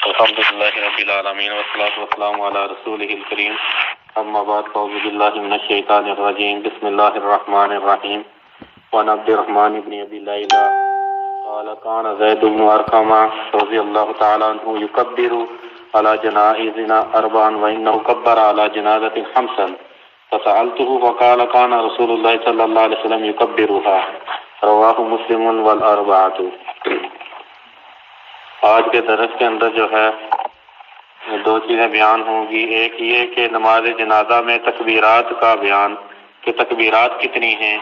الحمد لله رب العالمين والصلاة والسلام على رسوله الكريم أما بعد فأعوذ بالله من الشيطان الرجيم بسم الله الرحمن الرحيم وعن عبد الرحمن بن أبي ليلى قال كان زيد بن أرقم رضي الله تعالى عنه يكبر على جنائزنا أربعا وإنه كبر على جنازة خمسا فسألته فقال كان رسول الله صلى الله عليه وسلم يكبرها رواه مسلم والأربعة۔ آج کے درس کے اندر جو ہے دو چیزیں بیان ہوں گی، ایک یہ کہ نماز جنازہ میں تکبیرات کا بیان کہ تکبیرات کتنی ہیں،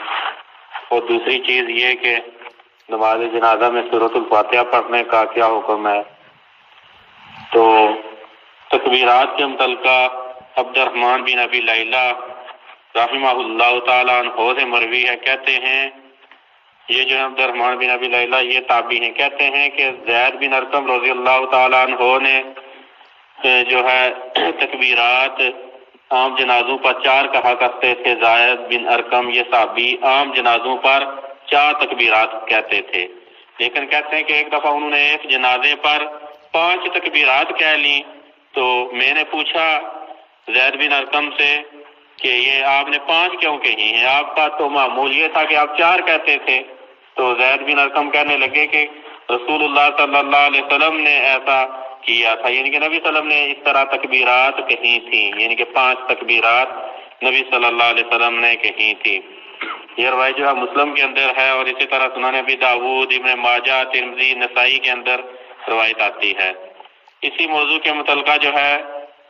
اور دوسری چیز یہ کہ نماز جنازہ میں سورۃ الفاتحہ پڑھنے کا کیا حکم ہے۔ تو تکبیرات کے متعلقہ عبد الرحمن بن ابی لیلہ رحمہ اللہ تعالیٰ عنہ سے مروی ہے، کہتے ہیں یہ جو عبد الرحمن بن ابی لیلہ یہ تابعی ہیں، کہتے ہیں کہ زید بن ارقم رضی اللہ تعالیٰ عنہ نے جو ہے تکبیرات عام جنازوں پر 4 کہا کرتے تھے۔ زید بن ارقم یہ صحابی عام جنازوں پر 4 تکبیرات کہتے تھے، لیکن کہتے ہیں کہ ایک دفعہ انہوں نے ایک جنازے پر 5 تکبیرات کہہ لیں، تو میں نے پوچھا زید بن ارقم سے کہ یہ آپ نے 5 کیوں کہی ہیں، آپ کا تو معمول یہ تھا کہ آپ 4 کہتے تھے۔ تو زید بن ارقم کہنے لگے کہ رسول اللہ صلی اللہ علیہ وسلم نے ایسا کیا تھا، یعنی کہ نبی صلی اللہ علیہ وسلم نے اس طرح تکبیرات کہی تھیں، یعنی کہ 5 تکبیرات نبی صلی اللہ علیہ وسلم نے کہی تھی۔ یہ روایت جو ہے مسلم کے اندر ہے، اور اسی طرح سنن ابی داؤد، ابن ماجہ، ترمذی، نسائی کے اندر روایت آتی ہے۔ اسی موضوع کے متعلقہ جو ہے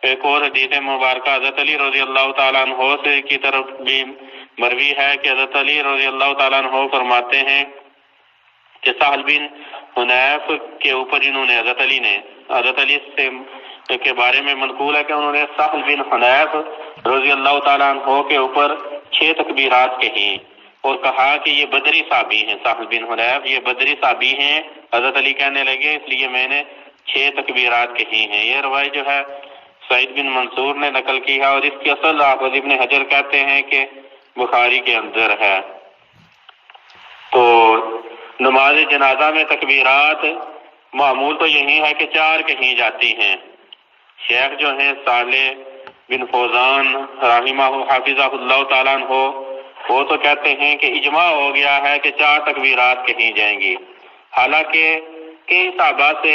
ایک اور حدیث مبارکہ حضرت علی رضی اللہ تعالیٰ عنہ سے کی طرف بھی مروی ہے کہ حضرت علی رضی اللہ تعالیٰ عنہ فرماتے ہیں کہ سہل بن حنیف کے اوپر انہوں نے حضرت علی سے کے بارے میں منقول ہے کہ انہوں نے سہل بن حنیف رضی اللہ تعالیٰ عنہ کے اوپر 6 تکبیرات کہیں اور کہا کہ یہ بدری صحابی ہیں، سہل بن حنیف یہ بدری صحابی ہیں۔ حضرت علی کہنے لگے اس لیے میں نے 6 تکبیرات کہی ہیں۔ یہ روایت جو ہے سعید بن منصور نے نقل کی ہے، اور اس کی اصل حافظ ابن حجر کہتے ہیں کہ بخاری کے اندر ہے۔ تو نماز جنازہ میں تکبیرات معمول تو یہی ہے کہ 4 کہی جاتی ہیں۔ شیخ جو ہیں صالح بن فوزان رحمہ حافظہ اللہ تعالیٰ عنہ وہ تو کہتے ہیں کہ اجماع ہو گیا ہے کہ 4 تکبیرات کہی جائیں گی، حالانکہ کئی صحابہ سے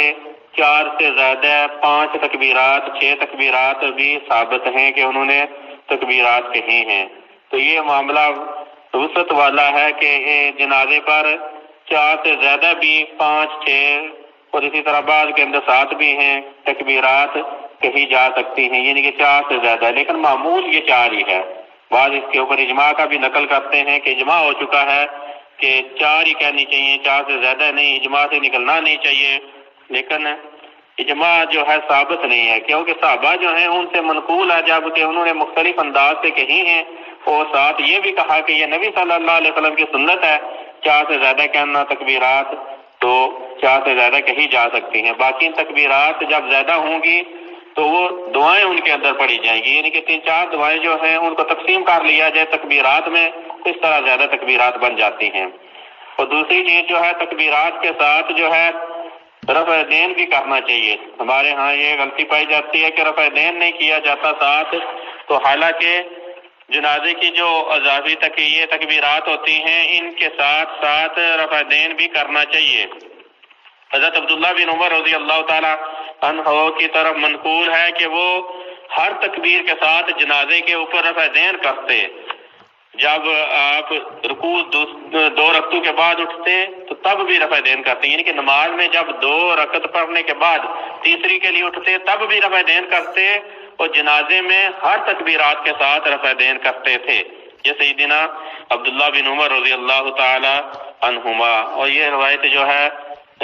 4 سے زیادہ 5 تکبیرات 6 تکبیرات بھی ثابت ہیں کہ انہوں نے تکبیرات کہی ہیں۔ تو یہ معاملہ وسعت والا ہے کہ جنازے پر 4 سے زیادہ بھی 5 6 اور اسی طرح بعض کے اندر 7 بھی ہیں تکبیرات کہی جا سکتی ہیں، یعنی کہ 4 سے زیادہ، لیکن معمول یہ 4 ہی ہے۔ بعض اس کے اوپر اجماع کا بھی نقل کرتے ہیں کہ اجماع ہو چکا ہے کہ 4 ہی کہنی چاہیے، 4 سے زیادہ نہیں، اجماع سے نکلنا نہیں چاہیے، لیکن اجماع جو ہے ثابت نہیں ہے، کیونکہ صحابہ جو ہیں ان سے منقول ہے جب کہ انہوں نے مختلف انداز سے کہی ہیں، اور ساتھ یہ بھی کہا کہ یہ نبی صلی اللہ علیہ وسلم کی سنت ہے 4 سے زیادہ کہنا تکبیرات، تو 4 سے زیادہ کہی جا سکتی ہیں۔ باقی تکبیرات جب زیادہ ہوں گی تو وہ دعائیں ان کے اندر پڑھی جائیں گی، یعنی کہ 3-4 دعائیں جو ہیں ان کو تقسیم کر لیا جائے تکبیرات میں، اس طرح زیادہ تکبیرات بن جاتی ہیں۔ اور دوسری چیز جو ہے تکبیرات کے ساتھ جو ہے رفع دین بھی کرنا چاہیے۔ ہمارے ہاں یہ غلطی پائی جاتی ہے کہ رفع دین نہیں کیا جاتا ساتھ، تو حالانکہ جنازے کی جو اضافی تکبیرات ہوتی ہیں ان کے ساتھ ساتھ رفع دین بھی کرنا چاہیے۔ حضرت عبداللہ بن عمر رضی اللہ تعالی عنہ کی طرف منقول ہے کہ وہ ہر تکبیر کے ساتھ جنازے کے اوپر رفع دین کرتے، جب آپ رکوع 2 رکعتوں کے بعد اٹھتے تو تب بھی رفع دین کرتے، یعنی کہ نماز میں جب 2 رکعت پڑھنے کے بعد تیسری کے لیے اٹھتے تب بھی رفع دین کرتے، اور جنازے میں ہر تکبیرات کے ساتھ رفع دین کرتے تھے، یہ سیدنا عبداللہ بن عمر رضی اللہ تعالی عنہما۔ اور یہ روایت جو ہے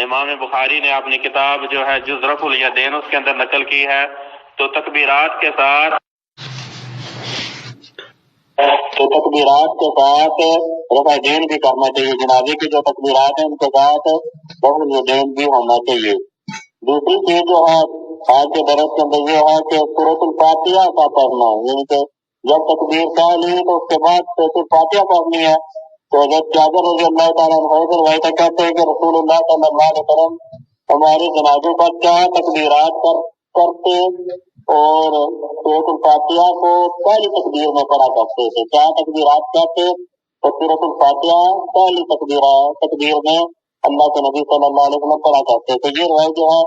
امام بخاری نے اپنی کتاب جو ہے جز رفع الیدین اس کے اندر نقل کی ہے۔ تو تکبیرات کے ساتھ رفع دین بھی کرنا چاہیے، جنازے کی جو تکبیرات ہیں ان کے ساتھ رفع الیدین بھی ہونا چاہیے۔ دوسری چیز جو ہے آج کے درس کے اندر یہ ہے کہ سورۃ الفاتحہ کا پڑھنا، یعنی کہ جب تکبیر کہہ لی تو اس کے بعد سورۃ الفاتحہ پڑھنی ہے۔ تو حضرت جابر رضی اللہ تعالیٰ عنہ سے روایت کہتے ہیں کہ رسول اللہ صلی اللہ علیہ وسلم ہمارے جنازوں پر کیا تکبیرات کرتے اور سورۃ الفاتحہ کو پہلی تکبیر میں پڑھا کرتے تھے. کیا تکبیرات کہتے تو سورۃ الفاتحہ پہلی تکبیر میں اللہ کے نبی صلی اللہ علیہ وسلم پڑھا کرتے تھے. یہ روایت جو ہے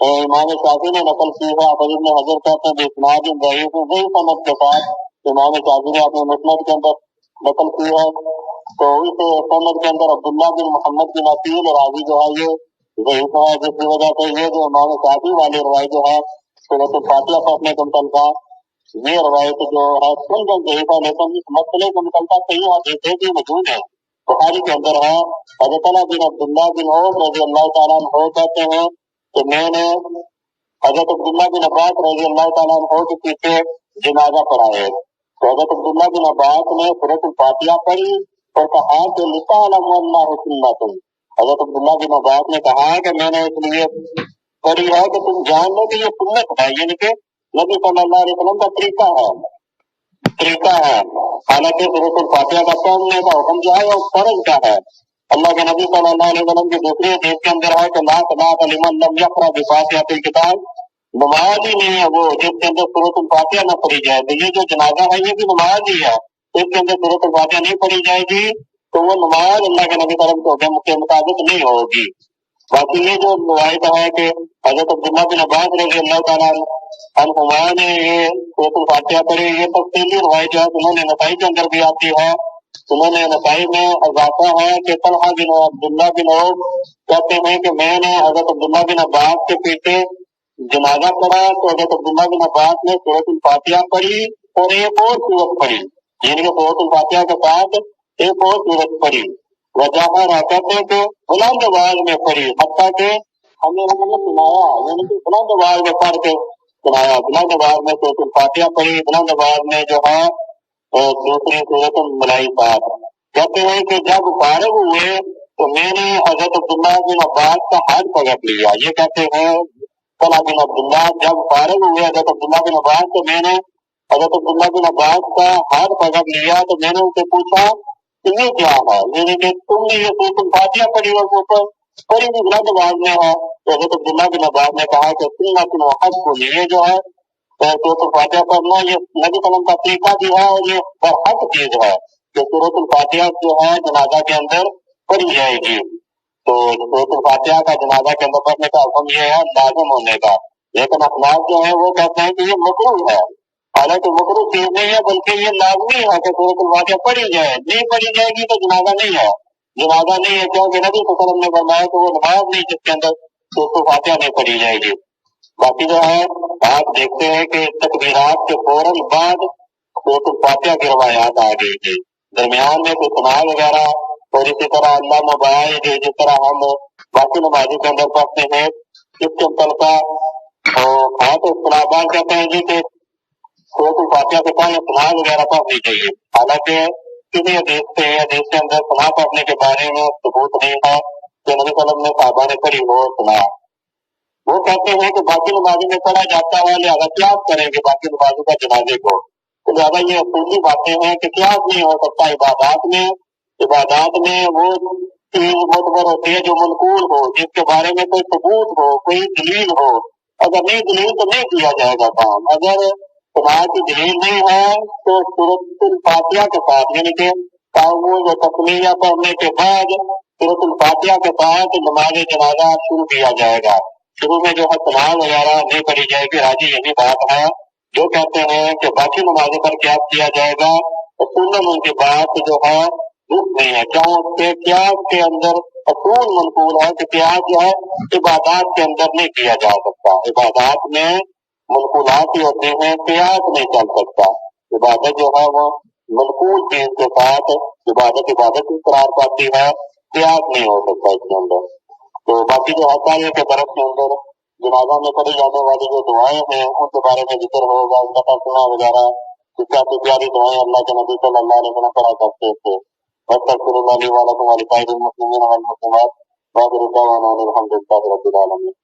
امام شافعی نے نقل کی ہے. ابن حجر کہتے ہیں باسناد ضعیف، وہی سند کے ساتھ امام شافعی نے اپنے مسند کے اندر نقل کی ہے. تو اس سند کے اندر عبداللہ بن محمد بن عقیل راوی جو ہے یہ ضعیف ہے، جس کی وجہ سے یہ جو امام شافعی والی روایت جو ہے سورۃ الفاتحہ پڑھنے کے متعلقہ، یہ روایت جو ہے سن ضعیف ہے، لیکن اس مسئلے کے متعلقہ صحیح حدیثیں بھی موجود ہیں. بخاری کے اندر ہے حضرت بن عبداللہ بن عوف رضی اللہ تعالیٰ عنہ کہتے ہیں کہ میں نے حضرت عبداللہ بن عباس رضی اللہ تعالیٰ عنہ کے پیچھے جنازہ پڑھایا. تو حضرت عبداللہ بن عباس نے سورۃ الفاتحہ پڑھی اور کہا کہ لتعلم اللہ سنت. حضرت عبداللہ بن عباس نے کہا کہ میں نے اس لیے پڑھی ہے کہ تم جان لو کہ یہ سنت ہے، یعنی کہ نبی صلی اللہ علیہ وسلم کا طریقہ ہے. حالانکہ سورۃ الفاتحہ کا پڑھنے کا حکم جو ہے وہ فرض کا ہے. اللہ کے نبی صلی اللہ علیہ وسلم کی دوسری حدیث کے اندر ہے کہ لا صلاۃ لمن لم یقرأ بفاتحۃ الکتاب، نماز ہی نہیں ہے وہ جس کے اندر سورۃ الفاتحہ نہ پڑھی جائے. تو یہ جو جنازہ ہے یہ بھی نماز ہی ہے، اس کے اندر سورۃ الفاتحہ نہیں پڑھی جائے گی تو وہ نماز اللہ کے نبی صلی اللہ علیہ وسلم کے مطابق نہیں ہوگی. باقی یہ جو روایت ہے کہ حضرت عبداللہ بن عباس رضی اللہ تعالیٰ عنہما نے یہ سورۃ الفاتحہ پڑھی، یہ تفصیلی روایت ہے. انہوں نے نسائی کے اندر بھی آتی ہے. انہوں نے نسائی میں اضافہ ہے کہ طلحہ بن عبداللہ بن عوف کہتے ہیں کہ میں نے حضرت عبداللہ بن عباس کے پیچھے جنازہ پڑھا تو حضرت عبداللہ بن عباس نے سورۃ الفاتحہ پڑھی اور ایک اور سورت پڑھی، یعنی کہ سورۃ الفاتحہ کے ساتھ ایک اور سورت پڑھی. وجہ کہتے ہیں کہ بلند آواز میں پڑھی، حتیٰ کہ ہمیں سنایا، یعنی کہ بلند آواز میں پڑھ کے سنایا. بلند آواز میں سورۃ الفاتحہ پڑھی، بلند آواز میں جو ہے دوسری سورۃ الملائکۃ. کہتے ہیں کہ جب فارغ ہوئے تو میں نے حضرت عبداللہ بن عباس کا ہاتھ پکڑ لیا. یہ کہتے ہیں طلحہ بن عبداللہ جب فارغ ہوئے حضرت عبداللہ بن عباس تو میں نے حضرت عبداللہ بن عباس کا ہاتھ پکڑ لیا. تو میں نے ان سے پوچھا کہ یہ کیا ہے، یعنی کہ تم نے یہ سورۃ الفاتحہ پڑھی اور پڑھی بھی بلند آواز میں ہے. تو حضرت عبداللہ بن عباس نے کہا کہ سنت وحق کو یہ جو ہے سورۃ الفاتحہ پڑھنا یہ نبی صلی اللہ علیہ وسلم کا طریقہ بھی ہے اور یہ برحق چیز ہے کہ سورۃ الفاتحہ جو ہے جنازہ کے اندر پڑھی جائے گی. تو سورۃ الفاتحہ کا جنازہ کے اندر پڑھنے کا حکم یہ ہے لازم ہونے کا. لیکن اخلاق جو ہے وہ کہتے ہیں کہ یہ مکروہ ہے. حالانکہ مکروہ چیز نہیں ہے بلکہ یہ لازمی ہے کہ سورۃ الفاتحہ پڑھی جائے. نہیں پڑھی جائے گی تو جنازہ نہیں ہے. جنازہ نہیں ہے کیونکہ نبی صلی اللہ علیہ وسلم نے فرمایا کہ وہ نماز نہیں جس کے اندر سورۃ الفاتحہ نہیں پڑھی جائے گی. باقی جو ہے آپ دیکھتے ہیں کہ تکبیرات کے فوراً بعد سورۃ الفاتحہ کی روایات آ گئی تھی. درمیان میں کوئی سنا وغیرہ اور اسی طرح اللہ مبارک جس طرح ہم باقی نمازوں کے اندر پڑھتے ہیں اس کے متعلقہ تو اختلافات کہتے ہیں جی کہ سورۃ الفاتحہ کے پہلے سنا وغیرہ پڑھنی چاہیے. حالانکہ کسی حدیث کے اندر سنا پڑھنے کے بارے میں ثبوت نہیں ہے کہ نبی صلی اللہ علیہ وسلم نے صحابہ نے پڑھی ہو سنا. وہ کہتے ہیں کہ باقی نمازوں میں پڑھا جاتا ہے لہٰذا قیاس کریں گے باقی نمازوں کا جنازے کو. تو لہٰذا یہ اصولی باتیں ہیں کہ قیاس نہیں ہو سکتا. عبادات میں وہ چیز معتبر ہوتی ہے جو منقول ہو، جس کے بارے میں کوئی ثبوت ہو، کوئی دلیل ہو. اگر نہیں دلیل تو نہیں کیا جائے گا کام. اگر سماج کی دلیل نہیں ہے تو سورۃ الفاتحہ کے ساتھ یعنی کہ تعوذ و تسمیہ پڑھنے کے بعد سورۃ الفاتحہ کے ساتھ نماز جنازہ شروع کیا جائے گا. شروع میں جو ہے سلام وغیرہ نہیں پڑھی جائے گی. راجی یہی بات ہے جو کہتے ہیں کہ باقی نمازوں پر قیاس کیا جائے گا. اصول ان کی بات جو ہے درست نہیں ہے. کیوں قیاس کے اندر اصول منقول ہے کہ قیاس جو ہے عبادات کے اندر نہیں کیا جا سکتا. عبادات میں منقولات ہی ہوتے ہیں، قیاس نہیں چل سکتا. عبادت جو ہے وہ منقول چیز کے ساتھ عبادت کی قرار پاتی ہے، قیاس نہیں ہو سکتا اس کے اندر. تو باقی جو حقائق کے طرف کے اندر جنازہ میں پڑھی جانے والی جو دعائیں ہیں ان کے بارے میں ذکر ہوگا. ان کا ترجمہ وغیرہ کافی پیاری دعائیں اللہ کے نبی صلی اللہ علیہ وسلم پڑھا کرتے تھے. استغفر اللہ لی ولکم ولسائر المسلمین والمسلمات واخر دعوانا الحمد للہ رب العالمین.